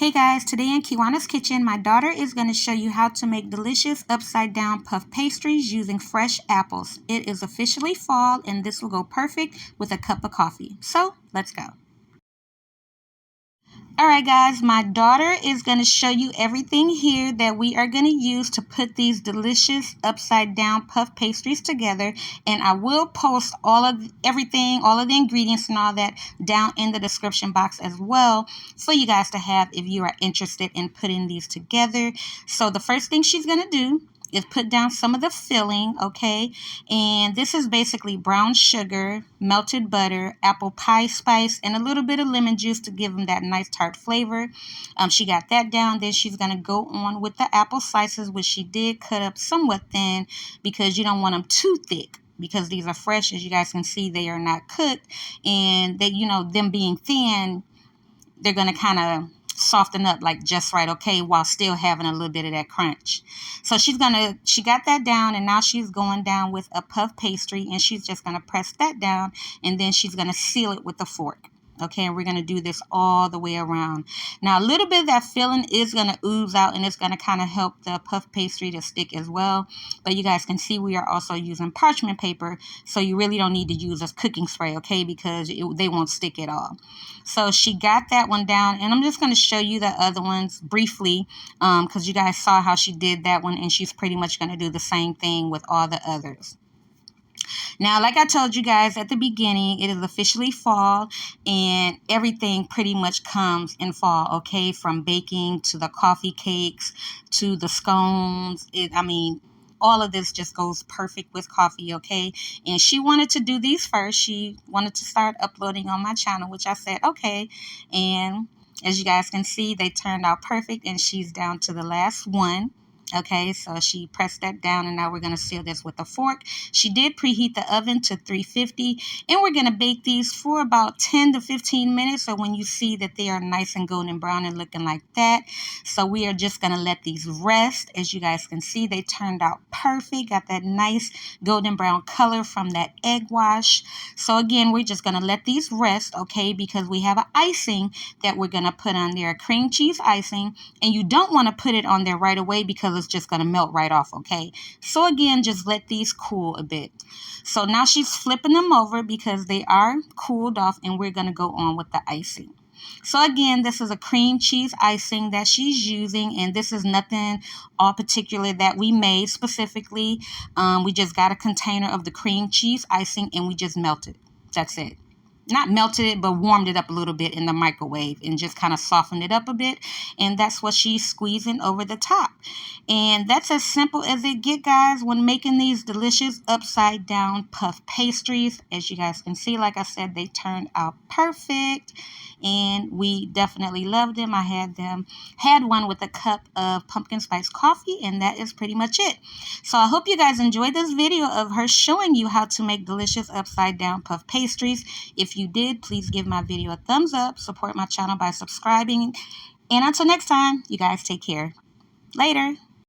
Hey guys, today in Kiwanna's kitchen, my daughter is going to show you how to make delicious upside down puff pastries using fresh apples. It is officially fall and this will go perfect with a cup of coffee. So let's go. Alright guys, my daughter is going to show you everything here that we are going to use to put these delicious upside down puff pastries together, and I will post all of the ingredients and all that down in the description box as well for you guys to have if you are interested in putting these together. So the first thing she's going to do is put down some of the filling, okay? And this is basically brown sugar, melted butter, apple pie spice, and a little bit of lemon juice to give them that nice tart flavor. She got that down. Then she's going to go on with the apple slices, which she did cut up somewhat thin because you don't want them too thick, because these are fresh. As you guys can see, they are not cooked, and they, them being thin, they're going to kind of soften up like just right, okay, while still having a little bit of that crunch. So she got that down, and now she's going down with a puff pastry, and she's just going to press that down, and then she's going to seal it with a fork. Okay, and we're going to do this all the way around. Now, a little bit of that filling is going to ooze out, and it's going to kind of help the puff pastry to stick as well. But you guys can see we are also using parchment paper, so you really don't need to use a cooking spray, okay, because they won't stick at all. So she got that one down, and I'm just going to show you the other ones briefly because you guys saw how she did that one, and she's pretty much going to do the same thing with all the others. Now, like I told you guys at the beginning, it is officially fall, and everything pretty much comes in fall, okay? From baking to the coffee cakes to the scones. All of this just goes perfect with coffee, okay? And she wanted to do these first. She wanted to start uploading on my channel, which I said, okay. And as you guys can see, they turned out perfect, and she's down to the last one. Okay, so she pressed that down, and now we're going to seal this with a fork. She did preheat the oven to 350, and we're going to bake these for about 10 to 15 minutes. So when you see that they are nice and golden brown and looking like that, so we are just going to let these rest. As you guys can see, they turned out perfect. Got that nice golden brown color from that egg wash. So again, we're just going to let these rest, okay, because we have an icing that we're going to put on there, a cream cheese icing, and you don't want to put it on there right away because it's just going to melt right off, okay? So again, just let these cool a bit. So now she's flipping them over because they are cooled off, and we're going to go on with the icing. So again, this is a cream cheese icing that she's using, and this is nothing all particular that we made specifically. We just got a container of the cream cheese icing, and we just melted. That's it. Not melted it, but warmed it up a little bit in the microwave and just kind of softened it up a bit. And that's what she's squeezing over the top. And that's as simple as it gets, guys, when making these delicious upside down puff pastries. As you guys can see, like I said, they turned out perfect, and we definitely loved them. I had one with a cup of pumpkin spice coffee, and that is pretty much it. So I hope you guys enjoyed this video of her showing you how to make delicious upside down puff pastries. If you did, please give my video a thumbs up, support my channel by subscribing, and until next time, you guys take care. Later.